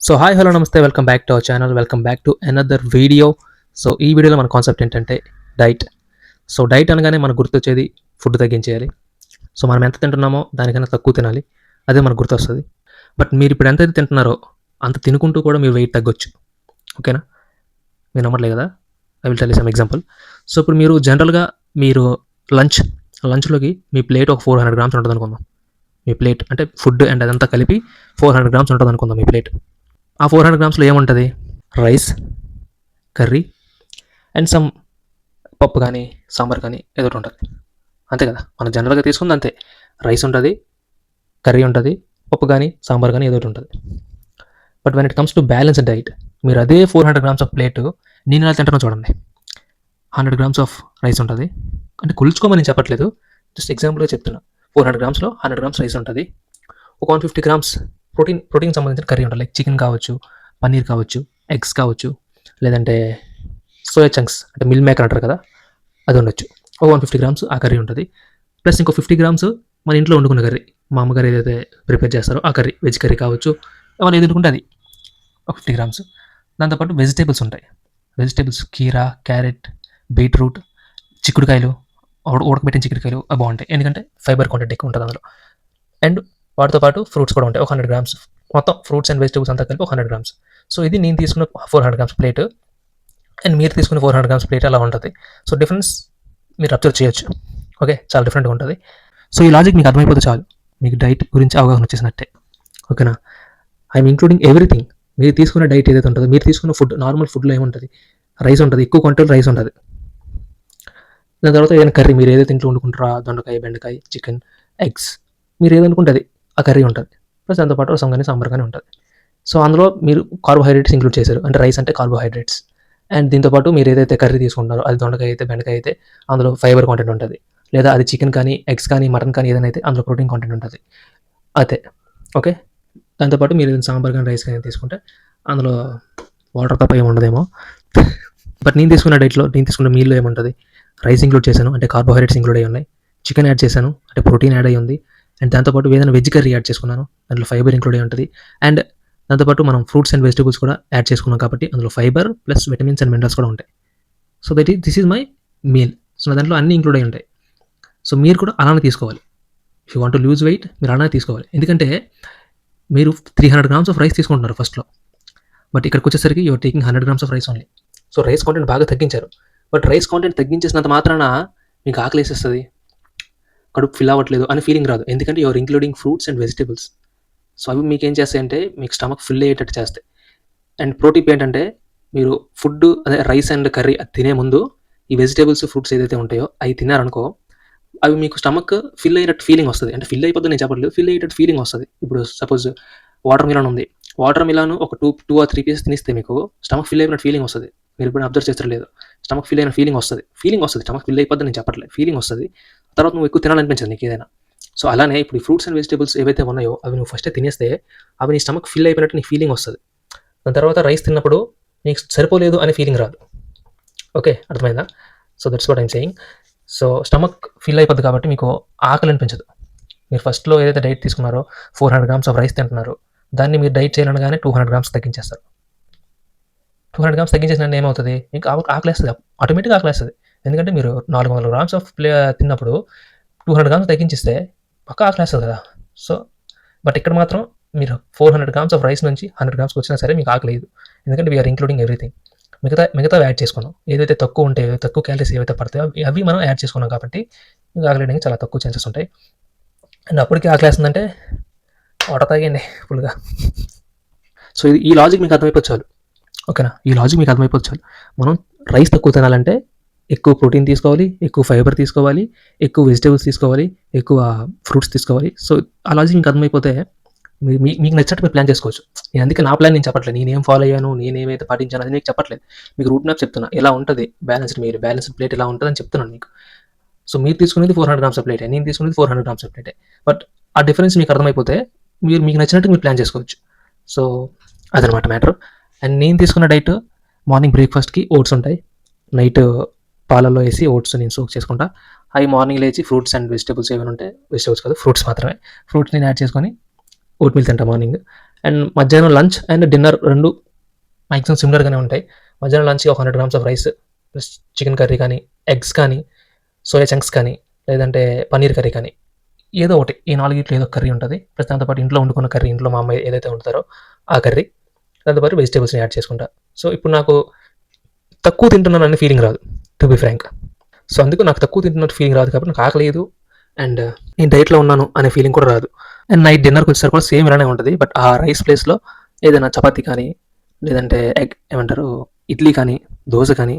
So hi hello నమస్తే, welcome back to our channel, welcome back to another video. So ఈ వీడియోలో మన concept ఏంటంటే డైట్. సో డైట్ అనగానే మనకు గుర్తొచ్చేది ఫుడ్ తగ్గించేయాలి. సో మనం ఎంత తింటున్నామో దానికన్నా తక్కువ తినాలి, అదే మనకు గుర్తొస్తుంది. బట్ మీరు ఇప్పుడు ఎంతైతే తింటున్నారో అంత తినుకుంటూ కూడా మీరు వెయిట్ తగ్గొచ్చు. ఓకేనా? మీరు నమ్మట్లే కదా? I will tell you some example. So ఇప్పుడు మీరు జనరల్గా మీరు లంచ్లోకి మీ ప్లేట్ ఒక 400 గ్రామ్స్ ఉంటుంది అనుకుందాం. మీ ప్లేట్ అంటే ఫుడ్ అండ్ అదంతా కలిపి 400 గ్రామ్స్ ఉంటుంది అనుకుందాం మీ ప్లేట్. ఆ 400 గ్రామ్స్లో ఏముంటుంది? రైస్, కర్రీ అండ్ సమ్ పప్పు కానీ సాంబార్ కానీ ఏదో ఒకటి ఉంటుంది. అంతే కదా, మనం జనరల్గా తీసుకుంది అంతే. రైస్ ఉంటుంది, కర్రీ ఉంటుంది, పప్పు కానీ సాంబార్ కానీ ఏదో ఒకటి ఉంటుంది. But when it comes to balance diet, మీరు అదే 400 గ్రామ్స్ ఆఫ్ ప్లేట్ నేను ఎలా తింటానో చూడండి. 100 గ్రామ్స్ ఆఫ్ రైస్ ఉంటుంది, అంటే కొలుచుకోమని నేను చెప్పట్లేదు, జస్ట్ ఎగ్జాంపుల్గా చెప్తున్నా. 400 గ్రామ్స్లో 100 గ్రామ్స్ రైస్ ఉంటుంది, ఒక 150 గ్రామ్స్ ప్రోటీన్ సంబంధించిన కర్రీ ఉంటుంది. లైక్ చికెన్ కావచ్చు, పన్నీర్ కావచ్చు, ఎగ్స్ కావచ్చు, లేదంటే సోయా చంక్స్ అంటే మిల్ మేకర్ అంటారు కదా, అది ఉండొచ్చు. ఒక 150 గ్రామ్స్ ఆ కర్రీ ఉంటుంది. ప్లస్ ఇంకో 50 గ్రామ్స్ మన ఇంట్లో వండుకున్న కర్రీ, మా అమ్మగారు ఏదైతే ప్రిపేర్ చేస్తారో ఆ కర్రీ, వెజ్ కర్రీ కావచ్చు, ఏమైనా ఏది వండుకుంటే అది ఒక 50 గ్రామ్స్. దాంతోపాటు వెజిటేబుల్స్ ఉంటాయి. వెజిటేబుల్స్ కీరా, క్యారెట్, బీట్రూట్, చిక్కుడుకాయలు, ఉడకబెట్టిన చిక్కుడుకాయలు అవి బాగుంటాయి, ఎందుకంటే ఫైబర్ కంటెంట్ ఎక్కువ ఉంటుంది అందులో. అండ్ వాటితో పాటు ఫ్రూట్స్ కూడా ఉంటాయి, ఒక 100 గ్రామ్స్. మొత్తం ఫ్రూట్స్ అండ్ వెజిటేబుల్స్ అంతా కలిపి ఒక 100 గ్రామ్స్. సో ఇది నేను తీసుకున్న 400 గ్రామ్స్ ప్లేట్ అండ్ మీరు తీసుకున్న 400 గ్రామ్స్ ప్లేట్ అలా ఉంటుంది. సో డిఫరెన్స్ మీరు అబ్జర్వ్ చేయొచ్చు. ఓకే, చాలా డిఫరెంట్గా ఉంటుంది. సో ఈ లాజిక్ మీకు అర్థమైపోతే చాలు, మీకు డైట్ గురించి అవగాహన వచ్చేసినట్టే. ఓకేనా? I'm including everything. మీరు తీసుకున్న డైట్ ఏదైతే ఉంటుందో, మీరు తీసుకున్న ఫుడ్, నార్మల్ ఫుడ్లో ఏముంటుంది? రైస్ ఉంటుంది, ఎక్కువ క్వాంటిటీలో రైస్ ఉంటుంది. దాని తర్వాత ఏదైనా కర్రీ మీరు ఏదైతే ఇంట్లో వండుకుంటారో, దొండకాయ, బెండకాయ, చికెన్, ఎగ్స్, మీరు ఏదనుకుంటుంది ఆ కర్రీ ఉంటుంది. ప్లస్ దాంతోపాటు రసం కానీ సాంబార్ కానీ ఉంటుంది. సో అందులో మీరు కార్బోహైడ్రేట్స్ ఇంక్లూడ్ చేశారు, అంటే రైస్ అంటే కార్బోహైడ్రేట్స్. అండ్ దీంతోపాటు మీరు ఏదైతే కర్రీ తీసుకుంటారో, అది దొండకాయ అయితే, బెండకాయ అయితే అందులో ఫైబర్ కాంటెంట్ ఉంటుంది. లేదా అది చికెన్ కానీ, ఎగ్స్ కానీ, మటన్ కానీ ఏదైనా అయితే అందులో ప్రోటీన్ కాంటెంట్ ఉంటుంది. అదే. ఓకే, దాంతోపాటు మీరు ఏదైనా సాంబార్ కానీ, రైస్ కానీ తీసుకుంటే అందులో వాటర్ తప్ప ఏమి ఉండదేమో. బట్ నేను తీసుకున్న డైట్లో, నేను తీసుకున్న మీల్లో ఏముంటుంది? రైస్ ఇంక్లూడ్ చేశాను, అంటే కార్బోహైడ్రేట్స్ ఇంక్లూడ్ అయ్యి ఉన్నాయి. చికెన్ యాడ్ చేశాను, అంటే ప్రోటీన్ యాడ్ అయ్యి ఉంది. అండ్ దాంతోపాటు ఏదైనా వెజ్ కర్రీ యాడ్ చేసుకున్నాను, దాంట్లో ఫైబర్ ఇంక్లూడ్ అయ్యి ఉంటుంది. అండ్ దాంతోపాటు మనం ఫ్రూట్స్ అండ్ వెజిటేబుల్స్ కూడా యాడ్ చేసుకున్నాం కాబట్టి అందులో fibre plus vitamins and minerals కూడా ఉంటాయి. So this is my meal. So దాంట్లో అన్నీ ఇంక్లూడ్ అయ్యి ఉంటాయి. సో మీరు కూడా అలానే తీసుకోవాలి. If you want to lose weight, మీరు అలానే తీసుకోవాలి. ఎందుకంటే మీరు 300 గ్రామ్స్ ఆఫ్ రైస్ తీసుకుంటున్నారు ఫస్ట్లో, బట్ ఇక్కడికి వచ్చేసరికి you're taking 100 grams of rice only. So rice content బాగా తగ్గించారు. బట్ రైస్ కాంటెంట్ తగ్గించేసినంత మాత్రాన మీకు ఆకలి వేసేస్తుంది, కడుపు ఫిల్ అవ్వట్లేదు అని ఫీలింగ్ రాదు, ఎందుకంటే you're including fruits and vegetables. So అవి మీకు ఏం చేస్తాయంటే మీకు స్టమక్ ఫిల్ అయ్యేటట్టు చేస్తాయి. అండ్ ప్రోటీన్ ఏంటంటే మీరు ఫుడ్ అదే రైస్ అండ్ కర్రీ అది తినే ముందు ఈ వెజిటేబుల్స్, ఫ్రూట్స్ ఏదైతే ఉంటాయో అవి తిన్నారనుకో, అవి మీకు స్టమక్ ఫిల్ అయ్యేటట్టు ఫీలింగ్ వస్తుంది. అంటే ఫిల్ అయిపోతుంది నేను చెప్పట్లేదు, ఫిల్ అయ్యేటట్టు ఫీలింగ్ వస్తుంది. ఇప్పుడు సపోజ్ వాటర్ మిలాన్ ఉంది, వాటర్ మిలాన్ ఒక 2 or 3 పీసెస్ తినిస్తే మీకు స్టమక్ ఫిల్ అయిపోయినట్టు ఫీలింగ్ వస్తుంది. మీరు ఇప్పుడు అబ్జర్వ్ చేస్తారు లేదు, స్టమక్ ఫిల్ అయిన ఫీలింగ్ వస్తుంది. స్టమక్ ఫిల్ అయిపోద్ది నేను చెప్పట్లేదు, ఫీలింగ్ వస్తుంది. తర్వాత నువ్వు ఎక్కువ తినాలనిపించదు నీకు ఏదైనా. సో అలానే ఇప్పుడు ఈ ఫ్రూట్స్ అండ్ వెజిటేబుల్స్ ఏవైతే ఉన్నాయో అవి నువ్వు ఫస్ట్ తినేస్తే అవి నీ స్టమక్ ఫిల్ అయిపోయినట్టు నీకు ఫీలింగ్ వస్తుంది. దాని తర్వాత రైస్ తిన్నప్పుడు నీకు సరిపోలేదు అనే ఫీలింగ్ రాదు. ఓకే, అర్థమైందా? So that's what I'm saying. So stomach fill అయిపోద్ది కాబట్టి మీకు ఆకలి అనిపించదు. మీరు ఫస్ట్లో ఏదైతే డైట్ తీసుకున్నారో 400 గ్రామ్స్ ఆఫ్ రైస్ తింటున్నారు, దాన్ని మీరు డైట్ చేయాలనగానే 200 గ్రామ్స్ తగ్గించేస్తారు. 200 గ్రామ్స్ తగ్గించేసిన ఏమవుతుంది? మీకు ఆకలేస్తుంది, ఆటోమేటిక్గా ఆకలేస్తుంది. ఎందుకంటే మీరు 400 గ్రామ్స్ ఆఫ్ తిన్నప్పుడు 200 గ్రామ్స్ తగ్గించిస్తే పక్క ఆకలేస్తుంది కదా. సో బట్ ఇక్కడ మాత్రం మీరు 400 గ్రామ్స్ ఆఫ్ రైస్ నుంచి 100 గ్రామ్స్కి వచ్చినా సరే మీకు ఆకలేదు, ఎందుకంటే వీఆర్ ఇంక్లూడింగ్ ఎవ్రీథింగ్. మిగతా యాడ్ చేసుకున్నాం. ఏదైతే తక్కువ ఉంటాయో, తక్కువ క్యాలరీస్ ఏవైతే పడతాయో అవి మనం యాడ్ చేసుకున్నాం కాబట్టి మీకు ఆకలేయడానికి చాలా తక్కువ ఛాన్సెస్ ఉంటాయి. అండ్ అప్పటికి ఆకలేస్తుందంటే వాటర్ తాగండి ఫుల్గా. సో ఈ లాజిక్ మీకు అర్థమైపోవచ్చు చాలు. ఓకేనా? ఈ లాజిక్ మీకు అయిపోవచ్చు చాలు. మనం రైస్ తక్కువ తినాలంటే ఎక్కువ ప్రోటీన్ తీసుకోవాలి, ఎక్కువ ఫైబర్ తీసుకోవాలి, ఎక్కువ వెజిటేబుల్స్ తీసుకోవాలి, ఎక్కువ ఫ్రూట్స్ తీసుకోవాలి. సో ఆ లాజిక్ మీకు అర్థమైపోతే మీకు నచ్చినట్టు మీరు ప్లాన్ చేసుకోవచ్చు. నేను అందుకే నా ప్లాన్ నేను చెప్పట్లేదు, నేనేం ఫాలో అయ్యాను, నేనేమైతే పాటించాను అది మీకు చెప్పట్లేదు. మీకు రూట్ మ్యాప్ చెప్తున్నా, ఎలా ఉంటుంది బ్యాలెన్స్డ్ ప్లేట్ ఎలా ఉంటుంది అని చెప్తున్నాను మీకు. సో మీరు తీసుకునేది 400 గ్రామ్స్ ప్లేటే, నేను తీసుకునేది 400 గ్రామ్స్ ప్లేటే. బట్ ఆ డిఫరెన్స్ మీకు అర్థమైపోతే మీకు నచ్చినట్టు మీరు ప్లాన్ చేసుకోవచ్చు. సో అదనమాట మ్యాటర్. అండ్ నేను తీసుకున్న డైట్, మార్నింగ్ బ్రేక్ఫాస్ట్కి ఓట్స్ ఉంటాయి, నైట్ పాలల్లో వేసి ఓట్స్ నేను సోక్ చేసుకుంటా. అవి మార్నింగ్ లేచి ఫ్రూట్స్ అండ్ వెజిటేబుల్స్ ఏమైనా ఉంటే, వెజిటేబుల్స్ కాదు ఫ్రూట్స్ మాత్రమే, ఫ్రూట్స్ నేను యాడ్ చేసుకొని ఓట్ మిల్ తింటా మార్నింగ్. అండ్ మధ్యాహ్నం లంచ్ అండ్ డిన్నర్ 2 మ్యాక్సిమం సిమిలర్‌గానే ఉంటాయి. మధ్యాహ్నం లంచ్‌కి ఒక 100 grams of rice plus chicken curry కానీ, ఎగ్స్ కానీ, సోయా చంక్స్ కానీ, లేదంటే పన్నీర్ కర్రీ కానీ, ఏదో ఒకటి ఈ 4 ఏదో ఒక కర్రీ ఉంటది. ప్లస్ దాంతో పాటు ఇంట్లో వండుకున్న కర్రీ, ఇంట్లో మా అమ్మ ఏదైతే వండుతారో ఆ కర్రీ, దాంతో పాటు వెజిటబుల్స్‌ని యాడ్ చేసుకుంటా. సో, ఇప్పుడు నాకు తక్కువ తింటున్నాననే ఫీలింగ్ రాదు, టు బి ఫ్రాంక్. సో, అందుకు నాకు తక్కువ తింటున్నట్టు ఫీలింగ్ రాదు కాబట్టి నాకు ఆకలేయదు. అండ్ నేను డైట్‌లో ఉన్నాను అనే ఫీలింగ్ కూడా రాదు. అండ్ నైట్ డిన్నర్‌కి వచ్చేసరికి కూడా సేమ్ ఇలానే ఉంటది. బట్ ఆ రైస్ ప్లేస్‌లో ఏదైనా చపాతీ కానీ, లేదంటే ఏమంటారు ఇడ్లీ కానీ, దోస కానీ,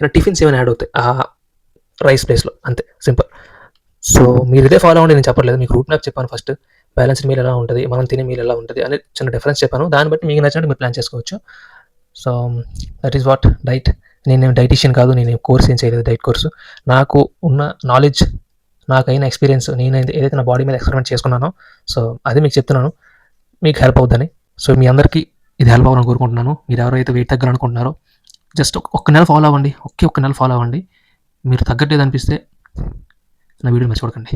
ఏమైనా టిఫిన్స్ ఏమైనా యాడ్ అవుతాయి ఆ రైస్ ప్లేస్‌లో, అంతే సింపుల్. సో, మీరు ఇదే ఫాలో అవ్వండి నేను చెప్పట్లేదు. మీకు రూట్ మ్యాప్ చెప్పాను ఫస్ట్. బ్యాలెన్స్డ్ మీల్ ఎలా ఉంటది, మనం తినే మీల్ ఎలా ఉంటది అనేది చిన్న డిఫరెన్స్ చెప్పాను. దాన్ని బట్టి మీకు నచ్చినట్టు మీరు ప్లాన్ చేసుకోవచ్చు. So, that is what diet. నేనేం డైటీషియన్ కాదు. నేనేం కోర్స్ ఏం చేయలేదు, డైట్ కోర్సు. నాకు ఉన్న నాలెడ్జ్, నాకైన ఎక్స్‌పీరియన్స్, ఏదైతే నా బాడీ మీద ఎక్స్‌పెరిమెంట్ చేసుకున్నానో, సో, అది మీకు చెప్తున్నాను. మీకు హెల్ప్ అవుద్దని. సో, మీ అందరికీ ఇది హెల్ప్ అవ్వాలని కోరుకుంటున్నాను. మీరు ఎవరైతే వెయిట్ తగ్గాలనుకుంటున్నారో జస్ట్ ఒక్క నెల ఫాలో అవ్వండి. ఒక్క నెల ఫాలో అవ్వండి. మీరు తగ్గట్లేదు అనిపిస్తే నా వీడియో మర్చిపోకండి.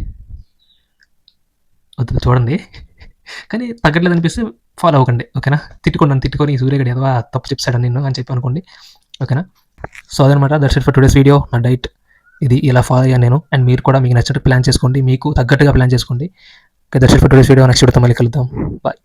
వద్దు చూడండి. కానీ తగ్గట్లేదు అనిపిస్తే ఫాలో అవ్వకండి. ఓకేనా? నన్ను తిట్టుకొని ఈ సూర్యగాడు ఎదవ తప్పు చెప్పాడు నిన్ను అని చెప్పి అనుకోండి. ఓకేనా? సో, అదనమాట. That's it for today's video. నా డైట్ ఇది ఇలా ఫాలో అయ్యాను నేను. అండ్ మీరు కూడా మీకు నచ్చినట్టు ప్లాన్ చేసుకోండి. మీకు తగ్గట్టుగా ప్లాన్ చేసుకోండి. Okay, that's it for today's video. Next వీడియోతో మళ్ళీ కలుద్దాం. బాయ్.